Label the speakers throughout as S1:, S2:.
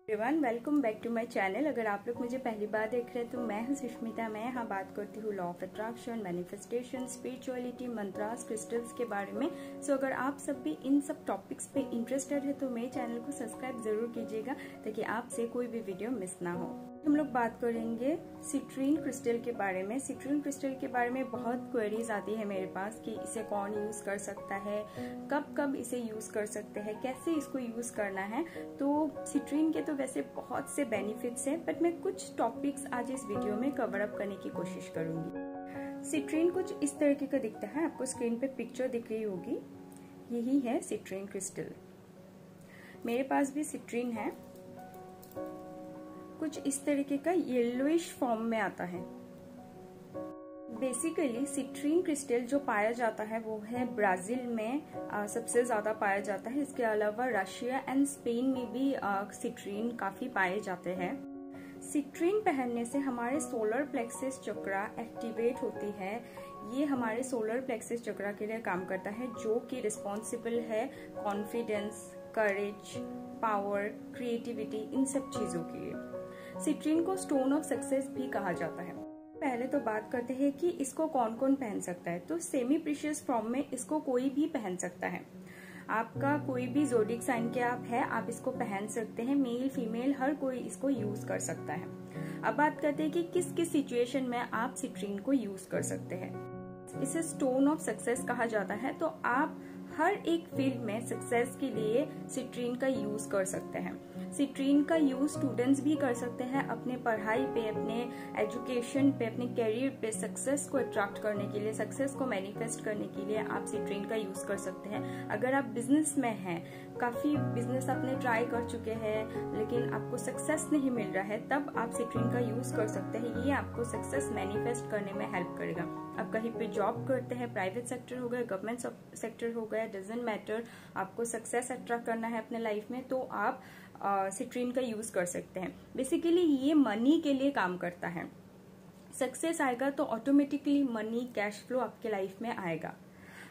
S1: Everyone, welcome back to my channel. अगर आप लोग मुझे पहली बार देख रहे हैं तो मैं हूं सुष्मिता। मैं यहाँ बात करती हूँ law of attraction, manifestation, spirituality, mantras, crystals के बारे में। अगर आप सब भी इन सब टॉपिक्स पे इंटरेस्टेड है तो मेरे चैनल को सब्सक्राइब जरूर कीजिएगा ताकि आपसे कोई भी वीडियो मिस ना हो। हम लोग बात करेंगे सिट्रीन क्रिस्टल के बारे में। सिट्रीन क्रिस्टल के बारे में बहुत क्वेरीज आती है मेरे पास कि इसे कौन यूज कर सकता है, कब कब इसे यूज कर सकते हैं, कैसे इसको यूज करना है। तो सिट्रीन के तो वैसे बहुत से बेनिफिट्स हैं, बट मैं कुछ टॉपिक्स आज इस वीडियो में कवर अप करने की कोशिश करूंगी। सिट्रीन कुछ इस तरीके का दिखता है, आपको स्क्रीन पे पिक्चर दिख रही होगी, यही है सिट्रीन क्रिस्टल। मेरे पास भी सिट्रीन है, कुछ इस तरीके का येलोइश फॉर्म में आता है। बेसिकली सिट्रीन क्रिस्टल जो पाया जाता है वो है ब्राजील में सबसे ज्यादा पाया जाता है। इसके अलावा रशिया एंड स्पेन में भी सिट्रीन काफी पाए जाते हैं। सिट्रीन पहनने से हमारे सोलर प्लेक्सस चक्रा एक्टिवेट होती है। ये हमारे सोलर प्लेक्सस चक्रा के लिए काम करता है, जो कि रिस्पॉन्सिबल है कॉन्फिडेंस, करेज, पावर, क्रिएटिविटी, इन सब चीजों के लिए। सिट्रीन को स्टोन ऑफ सक्सेस भी कहा जाता है। पहले तो बात करते हैं कि इसको कौन कौन पहन सकता है। तो सेमी प्रीशियस फॉर्म में इसको कोई भी पहन सकता है। आपका कोई भी ज़ोडिक साइन के आप है, आप इसको पहन सकते हैं। मेल फीमेल हर कोई इसको यूज कर सकता है। अब बात करते हैं कि किस किस सिचुएशन में आप सिट्रीन को यूज कर सकते हैं। इसे स्टोन ऑफ सक्सेस कहा जाता है। तो आप हर एक फील्ड में सक्सेस के लिए सिट्रीन का यूज कर सकते हैं। सिट्रीन का यूज स्टूडेंट्स भी कर सकते हैं अपने पढ़ाई पे, अपने एजुकेशन पे, अपने करियर पे सक्सेस को अट्रैक्ट करने के लिए, सक्सेस को मैनिफेस्ट करने के लिए आप सिट्रीन का यूज कर सकते हैं। अगर आप बिजनेस में हैं, काफी बिजनेस आपने ट्राई कर चुके हैं लेकिन आपको सक्सेस नहीं मिल रहा है, तब आप सिट्रीन का यूज कर सकते हैं। ये आपको सक्सेस मैनिफेस्ट करने में हेल्प करेगा। आप कहीं पे जॉब करते हैं, प्राइवेट सेक्टर हो गया, गवर्नमेंट सेक्टर हो गया, डजंट मैटर, आपको सक्सेस अट्रैक्ट करना है अपने लाइफ में तो आप सिट्रीन का यूज कर सकते हैं। बेसिकली ये मनी के लिए काम करता है। सक्सेस आएगा तो ऑटोमेटिकली मनी, कैश फ्लो आपके लाइफ में आएगा।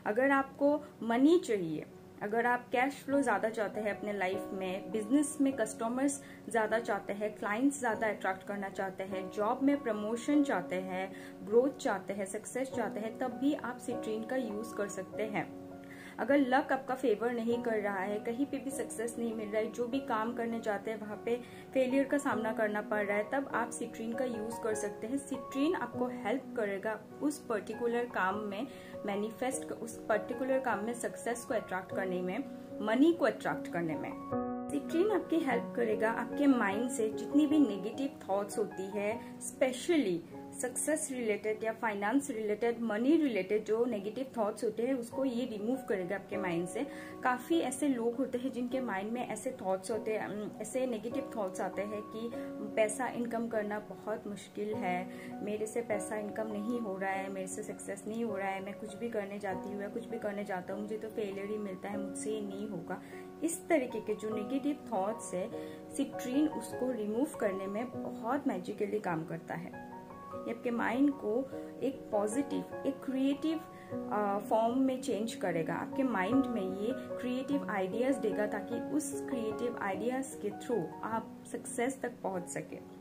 S1: अगर आपको मनी चाहिए, अगर आप कैश फ्लो ज्यादा चाहते हैं अपने लाइफ में, बिजनेस में कस्टमर्स ज्यादा चाहते हैं, क्लाइंट्स ज्यादा अट्रैक्ट करना चाहते हैं, जॉब में प्रमोशन चाहते हैं, ग्रोथ चाहते हैं, सक्सेस चाहते हैं, तब भी आप सिट्रीन का यूज कर सकते हैं। अगर लक आपका फेवर नहीं कर रहा है, कहीं पे भी सक्सेस नहीं मिल रहा है, जो भी काम करने जाते हैं वहां पे फेलियर का सामना करना पड़ रहा है, तब आप सिट्रीन का यूज कर सकते हैं। सिट्रीन आपको हेल्प करेगा उस पर्टिकुलर काम में मैनिफेस्ट, उस पर्टिकुलर काम में सक्सेस को अट्रैक्ट करने में, मनी को अट्रैक्ट करने में। सिट्रीन आपकी हेल्प करेगा आपके माइंड से जितनी भी नेगेटिव थॉट्स होती है, स्पेशली सक्सेस रिलेटेड या फाइनेंस रिलेटेड, मनी रिलेटेड जो नेगेटिव थॉट्स होते हैं, उसको ये रिमूव करेगा आपके माइंड से। काफी ऐसे लोग होते हैं जिनके माइंड में ऐसे थॉट्स होते हैं, ऐसे नेगेटिव थॉट्स आते हैं कि पैसा इनकम करना बहुत मुश्किल है, मेरे से पैसा इनकम नहीं हो रहा है, मेरे से सक्सेस नहीं हो रहा है, मैं कुछ भी करने जाती हूँ या कुछ भी करने जाता हूँ मुझे तो फेलियर ही मिलता है, मुझसे ये नहीं होगा। इस तरीके के जो नेगेटिव थॉट्स है, सिट्रीन उसको रिमूव करने में बहुत मैजिकली काम करता है। ये आपके माइंड को एक पॉजिटिव, एक क्रिएटिव फॉर्म में चेंज करेगा। आपके माइंड में ये क्रिएटिव आइडियाज देगा ताकि उस क्रिएटिव आइडियाज के थ्रू आप सक्सेस तक पहुंच सके।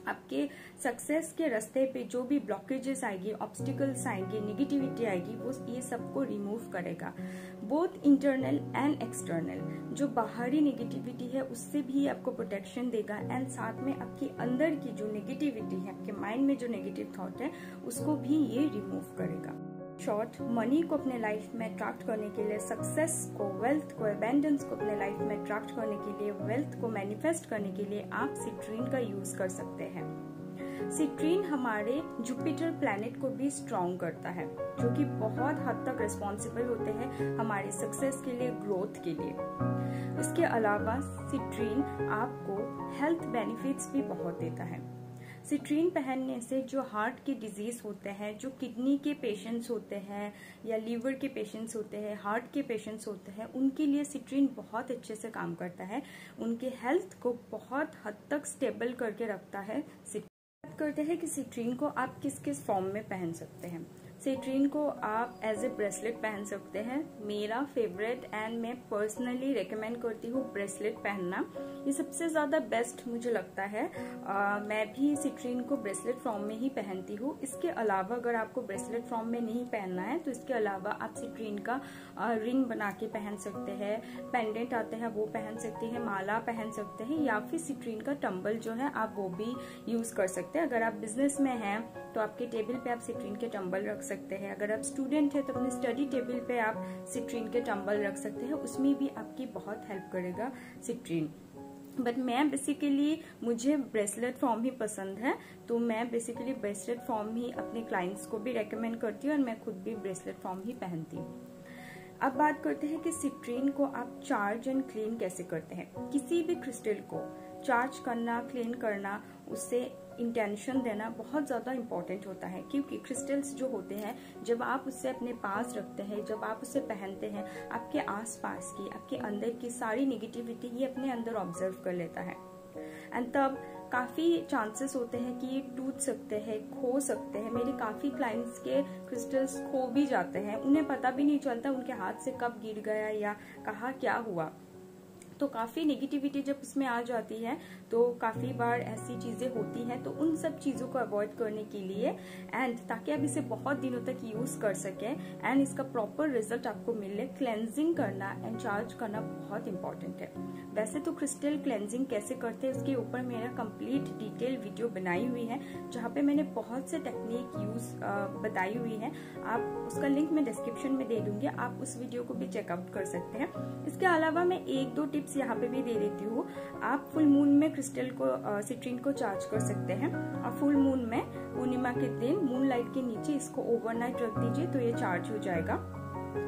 S1: आपके सक्सेस के रास्ते पे जो भी ब्लॉकेजेस आएगी, ऑब्स्टिकल्स आएंगे, नेगेटिविटी आएगी, वो ये सबको रिमूव करेगा, बोथ इंटरनल एंड एक्सटर्नल। जो बाहरी नेगेटिविटी है उससे भी आपको प्रोटेक्शन देगा एंड साथ में आपके अंदर की जो नेगेटिविटी है, आपके माइंड में जो नेगेटिव थॉट है, उसको भी ये रिमूव करेगा। शॉर्ट, मनी को अपने लाइफ में अट्रैक्ट करने के लिए, सक्सेस को, वेल्थ को, अबेंडेंस को अपने लाइफ में अट्रैक्ट करने के लिए, वेल्थ को मैनिफेस्ट करने के लिए आप सिट्रीन का यूज कर सकते हैं। सिट्रीन हमारे जुपिटर प्लैनेट को भी स्ट्रॉन्ग करता है, जो कि बहुत हद तक रिस्पॉन्सिबल होते हैं हमारी सक्सेस के लिए, ग्रोथ के लिए। इसके अलावा सिट्रीन आपको हेल्थ बेनिफिट्स भी बहुत देता है। सिट्रीन पहनने से जो हार्ट के डिजीज होते हैं, जो किडनी के पेशेंट्स होते हैं या लीवर के पेशेंट्स होते हैं, हार्ट के पेशेंट्स होते हैं, उनके लिए सिट्रीन बहुत अच्छे से काम करता है। उनके हेल्थ को बहुत हद तक स्टेबल करके रखता है। बात करते हैं कि सिट्रीन को आप किस किस फॉर्म में पहन सकते हैं। सिट्रीन को आप एज ए ब्रेसलेट पहन सकते हैं। मेरा फेवरेट एंड मैं पर्सनली रेकमेंड करती हूँ ब्रेसलेट पहनना। ये सबसे ज़्यादा बेस्ट मुझे लगता है। मैं भी सिट्रीन को ब्रेसलेट फॉर्म में ही पहनती हूँ। इसके अलावा अगर आपको ब्रेसलेट फॉर्म में नहीं पहनना है तो इसके अलावा आप सिट्रीन का रिंग बना के पहन सकते हैं, पेंडेंट आते हैं वो पहन सकते हैं, माला पहन सकते हैं, या फिर सिट्रीन का टंबल जो है आप वो भी यूज कर सकते हैं। अगर आप बिजनेस में हैं तो आपके टेबल पे आप सिट्रीन के टंबल रख सकते हैं। अगर आप स्टूडेंट है तो अपने स्टडी टेबल पे आप सिट्रीन के टंबल रख सकते हैं, उसमें भी आपकी बहुत हेल्प करेगा सिट्रीन। बट मैं बेसिकली मुझे ब्रेसलेट फॉर्म ही पसंद है, तो मैं बेसिकली ब्रेसलेट फॉर्म ही अपने क्लाइंट्स को भी रेकमेंड करती हूँ और मैं खुद भी ब्रेसलेट फॉर्म ही पहनती हूँ। अब बात करते हैं कि सिट्रीन को आप चार्ज एंड क्लीन कैसे करते हैं। किसी भी क्रिस्टल को चार्ज करना, क्लीन करना, उससे इंटेंशन देना बहुत ज़्यादा इम्पोर्टेंट होता है, क्योंकि क्रिस्टल्स जो होते हैं जब आप उससे अपने पास रखते हैं, जब आप उसे पहनते हैं, आपके आसपास की, आपके अंदर की सारी निगेटिविटी ये अपने अंदर ऑब्जर्व कर लेता है। एंड तब काफ़ी चांसेस होते हैं कि ये टूट सकते हैं, खो सकते हैं। मेरे काफ़ी क्लाइंट्स के क्रिस्टल्स खो भी जाते हैं, उन्हें पता भी नहीं चलता उनके हाथ से कब गिर गया या कहाँ क्या हुआ। तो काफ़ी नेगेटिविटी जब उसमें आ जाती है तो काफ़ी बार ऐसी चीज़ें होती हैं। तो उन सब चीज़ों को अवॉइड करने के लिए एंड ताकि आप इसे बहुत दिनों तक यूज़ कर सकें एंड इसका प्रॉपर रिजल्ट आपको मिले, क्लेंजिंग करना एंड चार्ज करना बहुत इंपॉर्टेंट है। वैसे तो क्रिस्टल क्लेंजिंग कैसे करते हैं उसके ऊपर मेरा कंप्लीट डिटेल वीडियो बनाई हुई है, जहाँ पे मैंने बहुत से टेक्निक यूज बताई हुई है। आप उसका लिंक मैं डिस्क्रिप्शन में दे दूंगी, आप उस वीडियो को भी चेकआउट कर सकते हैं। इसके अलावा मैं 1-2 टिप्स यहाँ पे भी दे देती हूँ। आप फुल मून में क्रिस्टल को सिट्रीन को चार्ज कर सकते हैं, और फुल मून में पूर्णिमा के दिन मून लाइट के नीचे इसको ओवरनाइट रख दीजिए तो ये चार्ज हो जाएगा।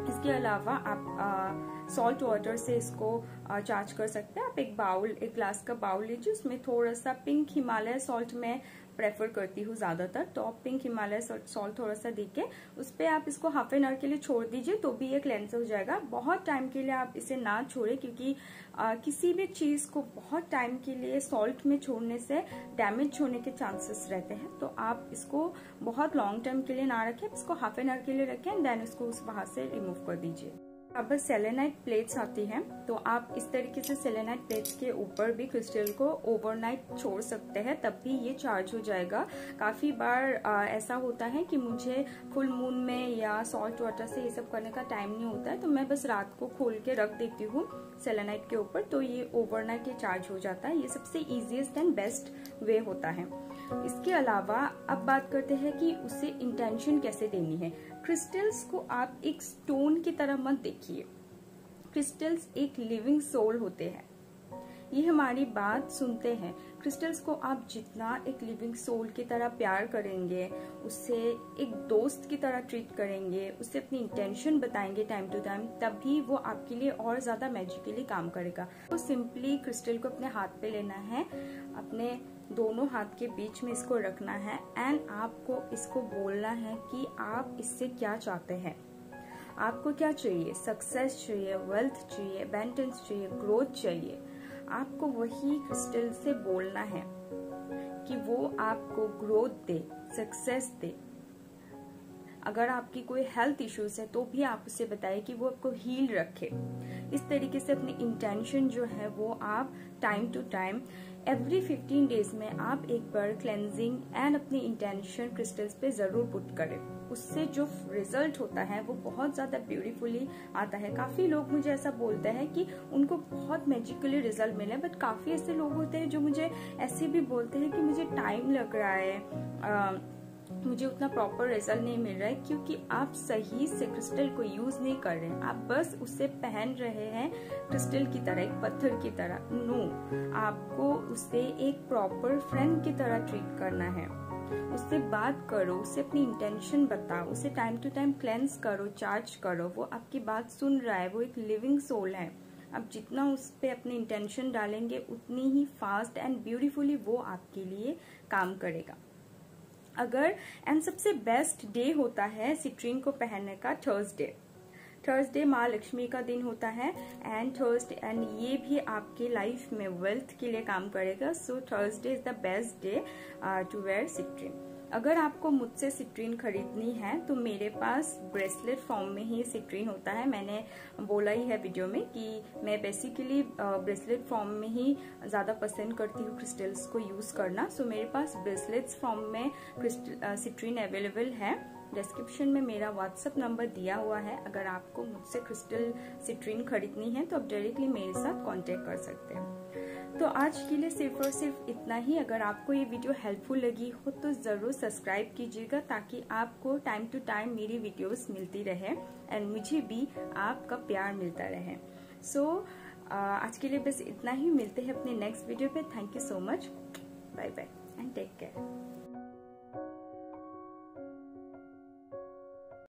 S1: इसके अलावा आप सॉल्ट वाटर से इसको चार्ज कर सकते हैं। आप एक ग्लास का बाउल लीजिए, उसमें थोड़ा सा पिंक हिमालय सॉल्ट में प्रेफर करती हूँ ज़्यादातर, तो आप पिंक हिमालय सॉल्ट थोड़ा सा देके उस पर आप इसको हाफ एन आवर के लिए छोड़ दीजिए तो भी ये क्लेंस हो जाएगा। बहुत टाइम के लिए आप इसे ना छोड़ें, क्योंकि किसी भी चीज़ को बहुत टाइम के लिए सॉल्ट में छोड़ने से डैमेज होने के चांसेस रहते हैं। तो आप इसको बहुत लॉन्ग टाइम के लिए ना रखें, इसको हाफ एन आवर के लिए रखें एंड देन इसको उस बाहर से रिमूव कर दीजिए। अब सेलेनाइट प्लेट्स आती हैं, तो आप इस तरीके से सेलेनाइट प्लेट्स के ऊपर भी क्रिस्टल को ओवरनाइट छोड़ सकते हैं, तब भी ये चार्ज हो जाएगा। काफ़ी बार ऐसा होता है कि मुझे फुल मून में या सॉल्ट वाटर से ये सब करने का टाइम नहीं होता है, तो मैं बस रात को खोल के रख देती हूँ सेलेनाइट के ऊपर, तो ये ओवरनाइट ये चार्ज हो जाता है। ये सबसे ईजीएस्ट एंड बेस्ट वे होता है। इसके अलावा अब बात करते हैं कि उसे इंटेंशन कैसे देनी है। क्रिस्टल्स को आप एक स्टोन की तरह मत देखिए, क्रिस्टल्स एक लिविंग सोल होते हैं, ये हमारी बात सुनते हैं। क्रिस्टल्स को आप जितना एक लिविंग सोल की तरह प्यार करेंगे, उससे एक दोस्त की तरह ट्रीट करेंगे, उससे अपनी इंटेंशन बताएंगे टाइम टू टाइम, तभी वो आपके लिए और ज्यादा मैजिकली काम करेगा। तो सिंपली क्रिस्टल को अपने हाथ पे लेना है, अपने दोनों हाथ के बीच में इसको रखना है एंड आपको इसको बोलना है कि आप इससे क्या चाहते हैं। आपको क्या चाहिए? सक्सेस चाहिए, वेल्थ चाहिए, एबंडेंस चाहिए, ग्रोथ चाहिए। आपको वही क्रिस्टल से बोलना है कि वो आपको ग्रोथ दे, सक्सेस दे। अगर आपकी कोई हेल्थ इश्यूज है तो भी आप उसे बताइए कि वो आपको हील रखे। इस तरीके से अपनी इंटेंशन जो है वो आप time to time every 15 days में आप एक बार क्लेंजिंग एंड अपनी इंटेंशन क्रिस्टल्स पे जरूर पुट करें। उससे जो रिजल्ट होता है वो बहुत ज्यादा ब्यूटीफुली आता है। काफी लोग मुझे ऐसा बोलते हैं कि उनको बहुत मैजिकली रिजल्ट मिले, बट काफी ऐसे लोग होते हैं जो मुझे ऐसे भी बोलते हैं कि मुझे टाइम लग रहा है, मुझे उतना प्रॉपर रिजल्ट नहीं मिल रहा है, क्योंकि आप सही से क्रिस्टल को यूज नहीं कर रहे हैं। आप बस उसे पहन रहे हैं क्रिस्टल की तरह, एक पत्थर की तरह। नो, आपको उसे एक प्रॉपर फ्रेंड की तरह ट्रीट करना है। उससे बात करो, उसे अपनी इंटेंशन बताओ, उसे टाइम टू टाइम क्लेंस करो, चार्ज करो। वो आपकी बात सुन रहा है, वो एक लिविंग सोल है। आप जितना उस पर अपनी इंटेंशन डालेंगे उतनी ही फास्ट एंड ब्यूटीफुली वो आपके लिए काम करेगा। अगर एंड सबसे बेस्ट डे होता है सिट्रीन को पहनने का थर्सडे माँ लक्ष्मी का दिन होता है एंड ये भी आपके लाइफ में वेल्थ के लिए काम करेगा। So Thursday is the best day to wear citrine. अगर आपको मुझसे सिट्रीन खरीदनी है तो मेरे पास ब्रेसलेट फॉर्म में ही सिट्रीन होता है। मैंने बोला ही है वीडियो में कि मैं बेसिकली ब्रेसलेट फॉर्म में ही ज़्यादा पसंद करती हूँ क्रिस्टल्स को यूज़ करना। सो मेरे पास ब्रेसलेट्स फॉर्म में सिट्रीन अवेलेबल है। डिस्क्रिप्शन में मेरा व्हाट्सएप नंबर दिया हुआ है। अगर आपको मुझसे क्रिस्टल सिट्रीन खरीदनी है तो आप डायरेक्टली मेरे साथ कांटेक्ट कर सकते हैं। तो आज के लिए सिर्फ और सिर्फ इतना ही। अगर आपको ये वीडियो हेल्पफुल लगी हो तो ज़रूर सब्सक्राइब कीजिएगा ताकि आपको टाइम टू टाइम मेरी वीडियोस मिलती रहे एंड मुझे भी आपका प्यार मिलता रहे। सो आज के लिए बस इतना ही। मिलते हैं अपने नेक्स्ट वीडियो पे। Thank you so much. Bye bye and take care.